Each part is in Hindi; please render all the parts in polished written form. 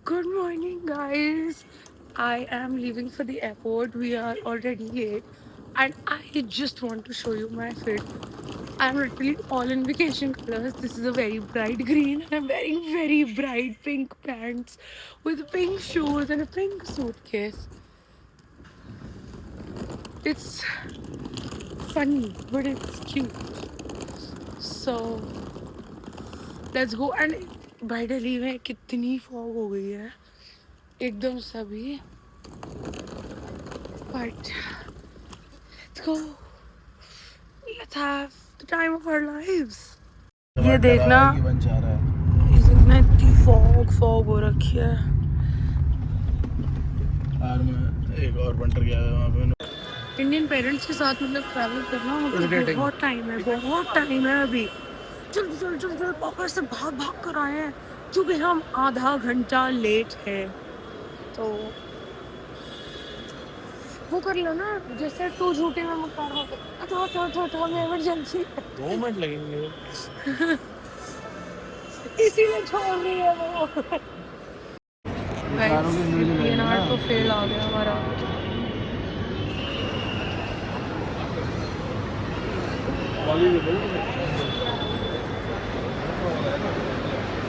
Good morning, guys. I am leaving for the airport. We are already late, and I just want to show you my fit. I'm literally all in vacation colors. This is a very bright green, and I'm wearing very bright pink pants with pink shoes and a pink suitcase. It's funny, but it's cute. So let's go. And by Delhi में कितनी fog हो गई है एकदम सभी. But let's go. Let's have the time of our lives. ये देखना इतनी फॉग हो रखी है. एक और बंटर गया है वहाँ पे. इंडियन पेरेंट्स के साथ मतलब ट्रैवल करना मतलब बहुत टाइम है अभी. चल पापा से भाग कर आए हैं क्योंकि हम आधा घंटा लेट है. तो वो कर लो ना जैसे तू झूठे में मुकर हो तो हमें इमरजेंसी 2 मिनट लगेंगे. इसीलिए छोड़ रही है वो. तो फेल आ गया हमारा.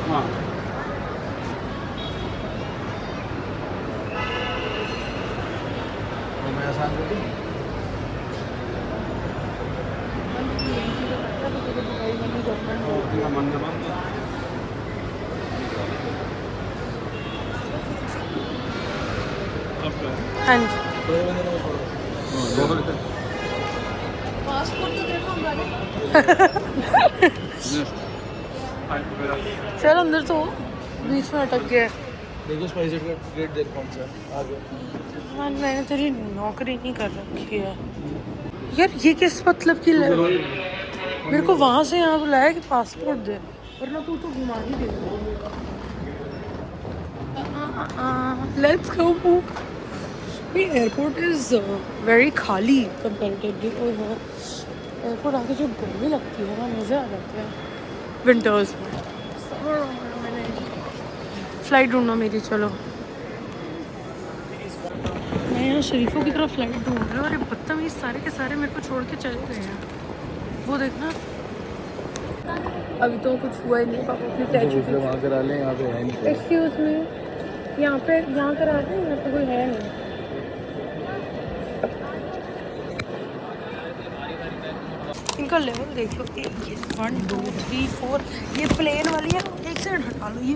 हाँ हाँ जी. पासपोर्ट तो देखो चल अंदर तो बीच में अटक गया. देखो स्पाइस का गेट देख कौन सा आगे. हाँ मैंने तेरी नौकरी नहीं कर रखी है यार. ये किस मतलब की मेरे को वहां से यहाँ बुलाया कि पासपोर्ट दे वरना तू तो घुमा ही दे. Let's go. Airport is very खाली कंपेरेटिवली. और एयरपोर्ट आके जो गर्मी लगती है ना मज़े आ जाते हैं विंटर्स में. मैंने फ़्लाइट ढूंढना मेरी. चलो मैं यहाँ शरीफों की तरफ फ़्लाइट ढूंढ रही हूँ और ये बदतमीज़ सारे के सारे मेरे को छोड़ के चले गए हैं. वो देखना अभी तो कुछ हुआ ही नहीं. पापा अपनी टैक्सी वहाँ करा लें. यहाँ पे है नहीं. एक्सक्यूज़ मी यहाँ करा दें. यहाँ पे कोई है नहीं. इनका लेवल देख लो. 1 2 3 4. ये प्लेन वाली है. एक सेकंड हटा लो. ये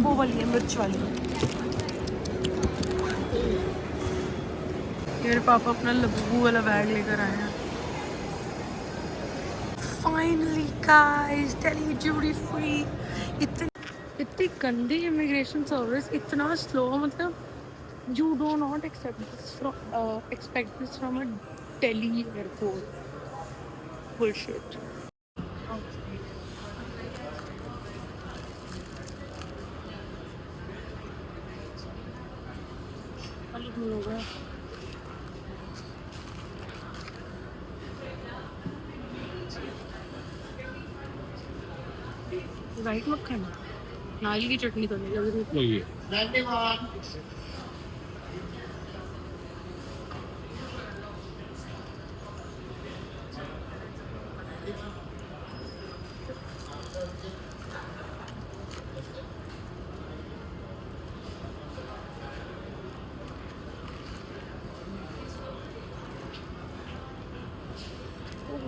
वो वाली है मिर्च वाली. मेरे पापा अपना लबू वाला बैग लेकर आए हैं. Finally guys Delhi duty free. इतनी गंदी इमिग्रेशन सर्विस. इतना स्लो. मतलब you do not expect this from a Delhi airport. bullshit. Right मत खाना. नारियल की चटनी तो नहीं लग रही.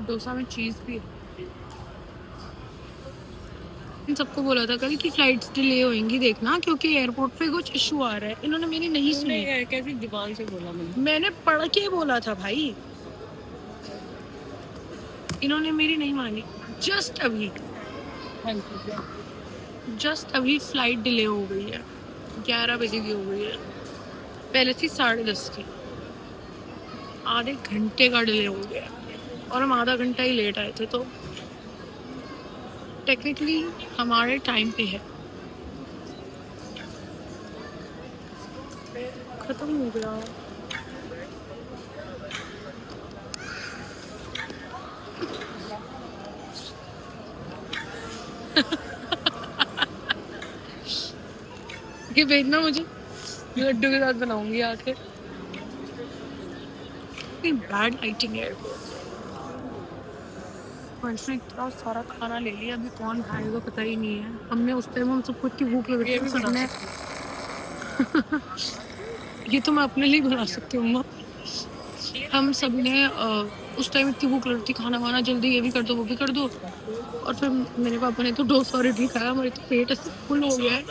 डोसा में चीज़ भी है. इन सबको बोला था कल की फ्लाइट्स डिले होंगी देखना क्योंकि एयरपोर्ट पे कुछ इशू आ रहा है. इन्होंने मेरी नहीं सुनी. कैसी दीवार से बोला मैंने पढ़ के बोला था भाई. इन्होंने मेरी नहीं मानी. जस्ट अभी फ्लाइट डिले हो गई है. 11 बजे की हो गई है. पहले थी 10:30 की. आधे घंटे का डिले हो गया और हम आधा घंटा ही लेट आए थे. तो टेक्निकली हमारे टाइम पे है. खत्म हो गया. ये भेजना मुझे, लड्डू के साथ बनाऊंगी आके। बैड लाइटिंग है एयरपोर्ट। वंश ने इतना सारा खाना ले लिया, अभी कौन खाएगा पता ही नहीं है। हमने उस टाइम हम सबको इतनी भूख लग रही थी, सबने ये तो मैं अपने लिए बना सकती हूँ अम्मा। हम सब ने उस टाइम इतनी भूख लग रही थी, खाना वाना जल्दी, ये भी कर दो वो भी कर दो। और फिर मेरे पापा ने तो डोसा और इडली खाया, हमारे तो पेट ऐसे फुल हो गया है।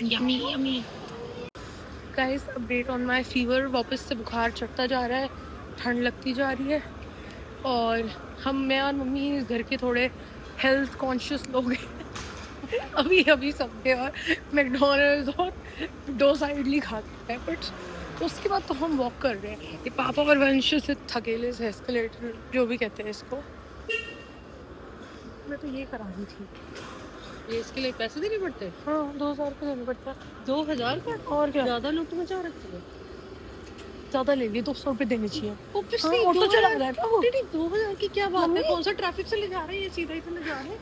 Yummy yummy. Guys update on my fever, वापस से बुखार चढ़ता जा रहा है, ठंड लगती जा रही है। और मैं और मम्मी इस घर के थोड़े हेल्थ कॉन्शियस लोग हैं। अभी अभी सबके और मैकडोनल्ड्स और डोसा इडली खाते हैं, बट उसके बाद तो हम वॉक कर रहे हैं। ये पापा और वंश से थकेले से एस्केलेटर जो भी कहते हैं इसको, मैं तो ये करा रही थी। ये इसके लिए पैसे देने पड़ते हैं? हाँ 2000 रुपये देने पड़ता है। 2000 का? और क्या, ज्यादा लूट मचा रखी है। ज़्यादा ले लिए, 200 रुपये देने चाहिए। Obviously, ऑटो चला 2000 रहा है ना वो। नहीं, 2000 की क्या बात है? मम्मी। कौन सा ट्रैफिक से ले जा रहे हैं? ये सीधा इधर ले जा रहे हैं।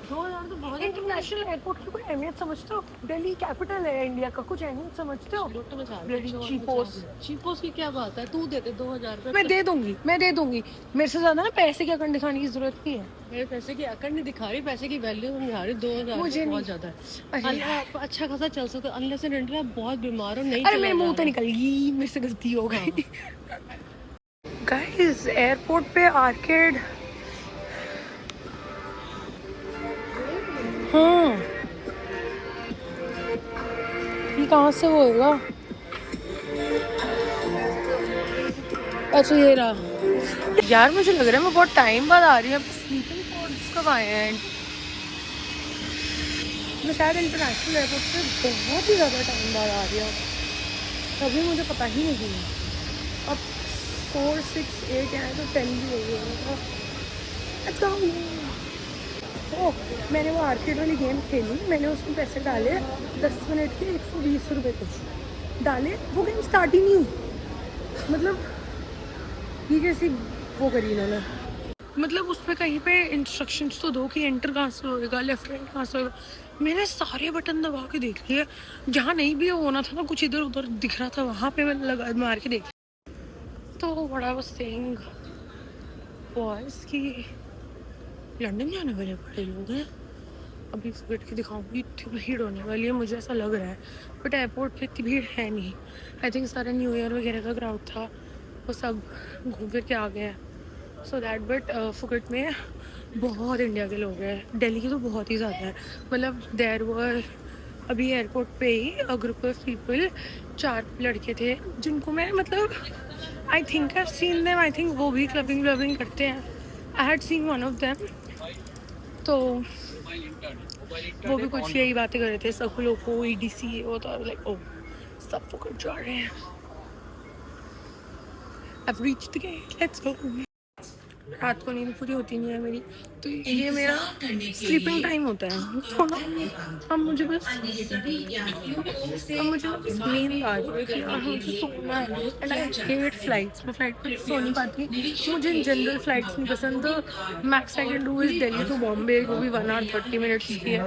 2000 तो बहुत है। इंटरनेशनल एयरपोर्ट की कोई अहमियत समझते हो? दिल्ली कैपिटल है इंडिया का, कुछ अहमियत समझते हो? लूट मचा चीपोस। चीपोस की क्या बात है? तू दे दे 2000 रुपए। मैं दे दूंगी, मैं दे दूंगी। मेरे से ज्यादा ना पैसे की अकड़ दिखाने की जरूरत नहीं है। मेरे पैसे की अकड़ नहीं दिखा रही, पैसे की वैल्यू नहीं आ रही। 2000 मुझे बहुत नहीं। ज्यादा है। अरे अल्लाह अच्छा खासा चल सकता, अनलेस एंड अनटिल आप बहुत बीमार हो, नहीं अरे चला मेरे मुंह जा तो रहा। निकल गई, मेरे से गलती हो गई। गाइस एयरपोर्ट पे आर्केड, हाँ ये कहाँ से होएगा? अच्छा ये रहा। यार मुझे लग रहा है मैं बहुत टाइम बाद आ रही हूँ। स्लीपिंग पॉड्स कब आए हैं? मैं शायद इंटरनेशनल एयरपोर्ट पे बहुत ही ज़्यादा टाइम बाद आ रही हूँ, तभी मुझे पता ही नहीं। अब 4, 6, 8 है तो 10 भी हो गया। Let's go। ओह मैंने वो आर्केड वाली गेम खेली, मैंने उसमें पैसे डाले 10 मिनट के 120 रुपये कुछ डाले, वो गेम स्टार्ट ही नहीं हुई। मतलब ये कैसी वो करी इन्होंने, मतलब उस पर कहीं पे इंस्ट्रक्शंस तो दो कि एंटर कहाँ से होएगा, लेफ्ट राइट कहाँ से होएगा। मैंने सारे बटन दबा के देख लिए, जहाँ नहीं भी होना था ना, कुछ इधर उधर दिख रहा था वहाँ पे मैं लगा मार के देख लिया। तो बड़ा बस सेइंग वाज कि लंदन जाने वाले बड़े लोग हैं। अभी बैठ के दिखाऊंगी, इतनी भीड़ होने वाली है मुझे ऐसा लग रहा है, बट एयरपोर्ट पे इतनी भीड़ है नहीं। आई थिंक सारा न्यू ईयर वगैरह का क्राउड था, वो सब घूम फिर के आ गए हैं। सो दैट बट फुकट में बहुत इंडिया के लोग हैं, दिल्ली के तो बहुत ही ज़्यादा है। मतलब देयर वर अभी एयरपोर्ट पे ही अ ग्रुप ऑफ पीपल, 4 लड़के थे जिनको मैं मतलब आई think I seen them, I think वो भी क्लबिंग व्लबिंग करते हैं। I had seen one of them, तो वो भी कुछ यही बातें कर रहे थे, सब लोग को EDC वो तो लाइक ओ सब फुकट जा रहे हैं। I've reached the gate, let's go। रात को नींद पूरी होती नहीं है मेरी, तो ये मेरा स्लीपिंग टाइम होता है। तो ना अब मुझे बस नींद आ रही है कि मुझे सोना है। एंड आई हेट फ्लाइट्स, मैं फ्लाइट पर सो नहीं पाती। मुझे इन जनरल फ्लाइट्स नहीं पसंद। तो max I can do is Delhi to Bombay, वो भी 1 hour 30 minutes की है,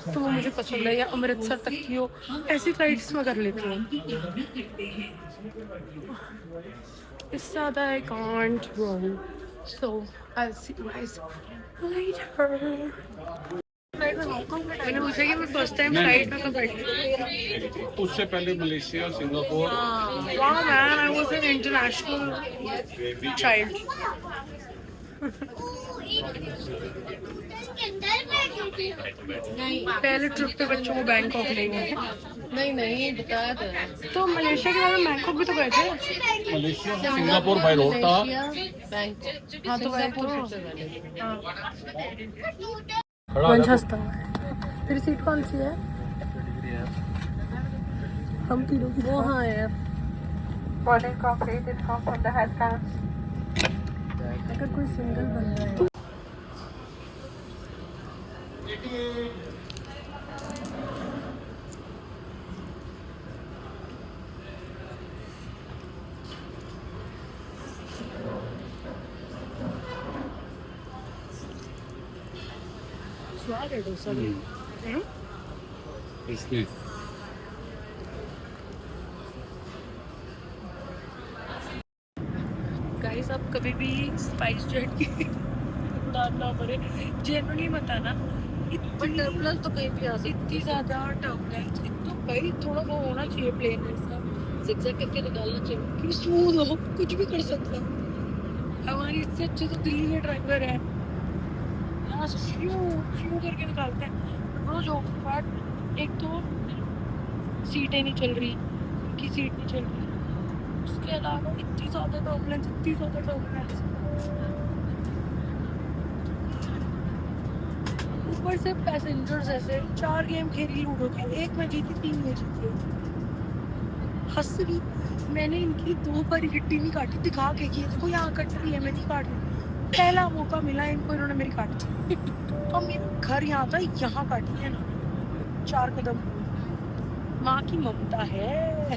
तो वो मुझे पसंद है। या अमृतसर तक की हो, ऐसी फ्लाइट्स मैं कर लेती हूँ। इससे ज़्यादा I can't go. So I'll see you guys later। मैंने पूछा कि मैं फर्स्ट टाइम फ्लाइट में कब बैठी। उससे पहले मलेशिया, सिंगापुर। वाह man, I was an international child. पहले ट्रिप पे बच्चों को बैंकॉक लेंगे। नहीं बताया तो मलेशिया के बाद में बैंकॉक भी तो गए थे। मलेशिया सिंगापुर बाय रोड था। बैंक। हाँ तो गए तो। खड़ा वंश हंसता है। तेरी सीट कौन सी है? हम तीनों की वो हाँ है। अगर कोई सिंगल बंदा है स्वाद है डोसा में। Yes, please. गाइस आप कभी भी स्पाइस जेट की उड़ान ना भरे, जनरली बताना इतनी टर्बुलेंस तो कहीं भी आ सकती इतनी ज्यादा टर्बुलेंस, तो भाई थोड़ा वो होना चाहिए प्लेन ऐसा है, zigzag करके निकालना चाहिए। कि स्मूथ हो, कुछ भी कर सकता है। हमारी इससे अच्छे तो दिल्ली के ड्राइवर है, यहाँ से फ्यू फ्यू करके निकालते हैं। रोज पार्ट, एक तो सीटें नहीं चल रही, उनकी सीट नहीं चल रही, उसके अलावा इतनी ज़्यादा टर्बुलेंस, इतनी ज़्यादा टर्बुलेंस, ऊपर से पैसेंजर्स ऐसे 4 गेम खेली लूडो के, एक मैं जीती 3 ये जीती। हंस रही, मैंने इनकी 2 बार हिट्टी नहीं काटी, दिखा के कि देखो यहाँ कट रही है, मैं नहीं काट रही। पहला मौका मिला इनको, इन्होंने मेरी काट दी। तो मेरा घर यहाँ था, यहाँ काटी है ना 4 कदम। माँ की ममता है।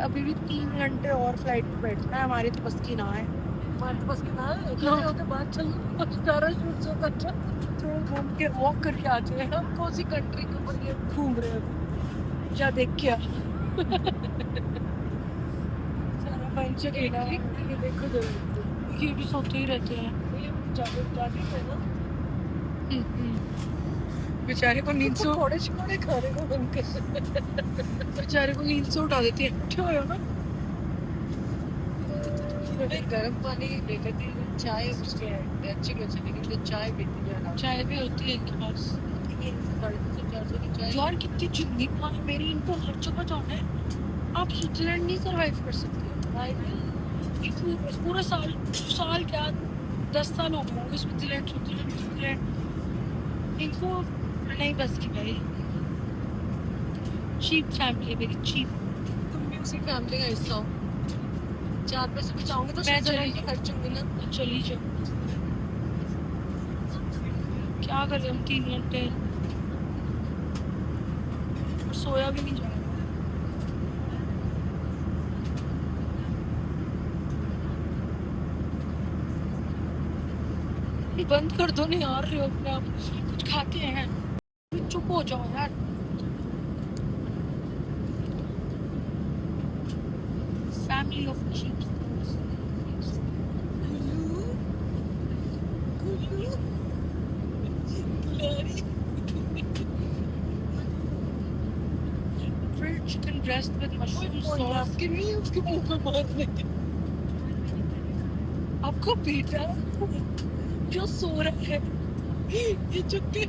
अभी भी 3 घंटे और फ्लाइट पे बैठना है, हमारी तो बस की ना है। हमारे तो बस की ना है, खड़े होके बात चल सारा शूट सो अच्छा तो घूम के वॉक करके आते हैं। हम कौन सी कंट्री के ऊपर ये घूम रहे हैं, जा देख के आ। सारा पंच अकेला है। ये देखो जरा, ये भी सोते ही रहते हैं। ये जाके है ना, बेचारे को नींद से थोड़े छोड़े खा रहे हो उनके। बेचारे को नींद से उठा देती है, उठे हो ना। गर्म पानी लेकर के चाय उसके अच्छी अच्छी, लेकिन जो चाय पीती है ना, चाय भी होती है इनके पास। 300-400 की चाय। यार कितनी जिंदगी माँ है मेरी, इनको हर जगह जाना है। आप स्विट्जरलैंड नहीं सरवाइव कर सकते। ये पूरा साल क्या 10 साल हो गए होंगे स्विट्जरलैंड स्विट्जरलैंड स्विट्जरलैंड, इनको नहीं बस की भाई। चीप फैमिली है मेरी, चीप। तुम भी उसी फैमिली का हिस्सा हो। 4 पैसे बचाओगे तो मैं स्विट्जरलैंड चली की खर्चूंगी ना। तो चली जाओ, क्या करें हम 3 घंटे और सोया भी नहीं जा रहा। बंद कर दो नहीं यार रहे हो अपने आप, कुछ खाते हैं। चुप हो जाओ यार। Family of chips. Grilled chicken breast with mushroom sauce. आपके नहीं उसके मुंह में मारने के। आपका बेटा जो सो रहा है, ये चुपके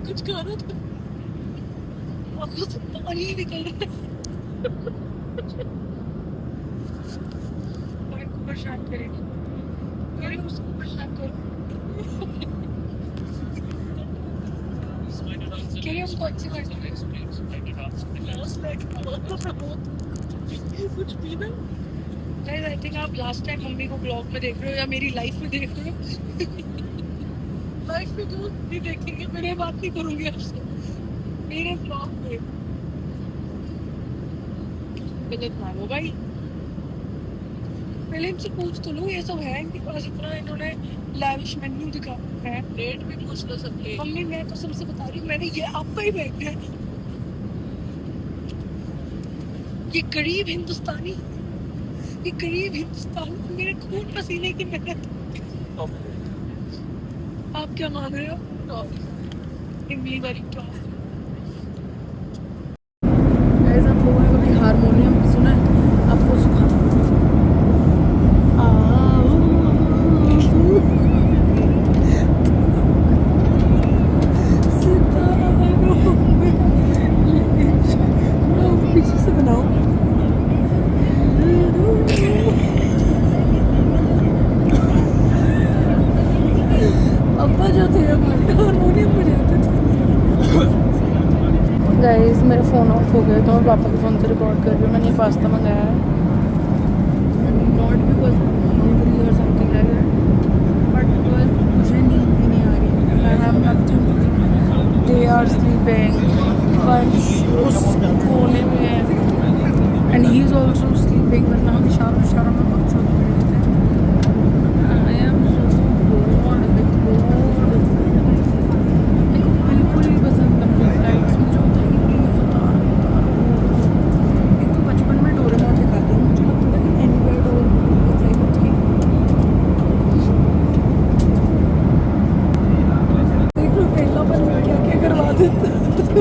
कुछ खाना था, आंखों से पानी निकल रहा है। और इनको परेशान करेगी, और उसको परेशान करो। कह रही हम कौन सी कंट्री कुछ पीना। गाइस, आई थिंक आप लास्ट टाइम मम्मी को ब्लॉग में देख रहे हो या मेरी लाइफ में देख रहे हो। लाइफ में क्यों नहीं देखेंगे? मैं बात नहीं करूंगी आपसे मेरे ब्लॉग में। गलत मानो भाई, पहले इनसे पूछ तो लो ये सब है इनके पास, इतना इन्होंने लैविश मेन्यू दिखा रखा है। रेट भी पूछ लो सबके। मम्मी मैं कसम से बता रही हूँ, मैंने ये आपका ही बैग है, ये गरीब हिंदुस्तानी, ये गरीब हिंदुस्तानी मेरे खून पसीने की मेहनत। आप क्या मांग रहे हो? इमली वाली टॉफी। गाइस, आप लोगों ने कभी हारमोनियम सुना है? आपको सुखा पीछे से बनाओ। अब्बा जो थे हमारे हारमोनियम बजाते थे। गाइस, मेरा फ़ोन ऑफ हो गया तो मैं पापा के फ़ोन से रिकॉर्ड कर रही हूँ। मैंने ये पास्ता मंगाया है, नॉट बिकॉज हंग्री और something like that, but because मुझे नींद भी नहीं आ रही। I have nothing, they are sleeping, Vansh उस कोने में है and he is also sleeping, वरना हम इशारों में बहुत सोते थे। I am so bored with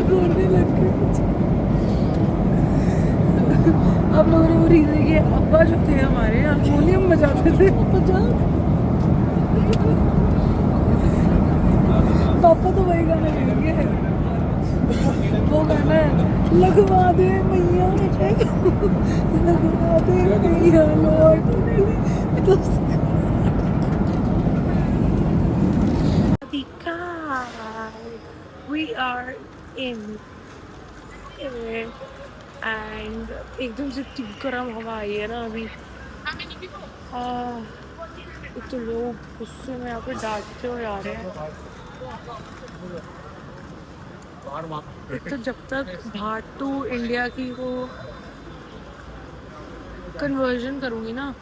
रोने लग गए। आप लोगों ने वो रील देखी है, अब्बा जो थे हमारे हारमोनियम बजाते थे, पापा तो वही गाना गाएंगे, वो गाना है लगवा दे मैया, लगवा दे मैया लौट तो The car. We are in it. And एकदम से इतनी गर्म हवा आई है ना अभी। तो लोग गुस्से में यहाँ पे डांटते हुए आ रहे हैं। तो जब तक भाट टू इंडिया की वो कन्वर्जन करूँगी ना,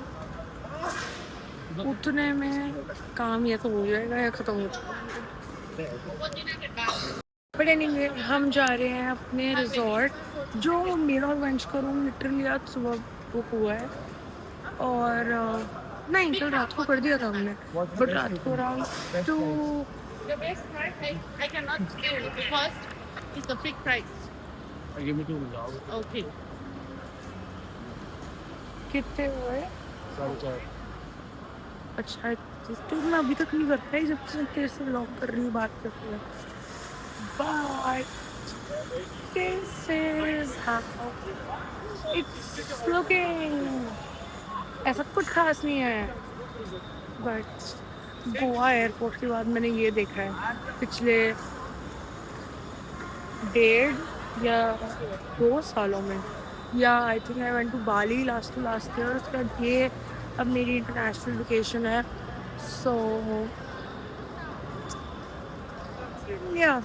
उतने में काम या तो हो जाएगा या ख़त्म हो जाएगा। बट एनीवे हम जा रहे हैं अपने रिजॉर्ट, जो मेरा और वंश का रूम लिटरली आज सुबह बुक हुआ है। और नहीं, कल रात को कर दिया था हमने, बट रात को around two The best part, I cannot steal because it's a fixed price. Give me 2 Okay. कितने हुए? $4.5 अच्छा, तो मैं अभी तक नहीं कर पाई जब से तेरे से व्लॉग कर रही हूँ, बात कर रही हूँ। But this is how it's looking. ऐसा कुछ खास नहीं है, बट गोवा एयरपोर्ट के बाद मैंने ये देखा है पिछले 1.5 या 2 सालों में, या I think I went to Bali last year. उसके बाद ये अब मेरी इंटरनेशनल वेकेशन है, सो या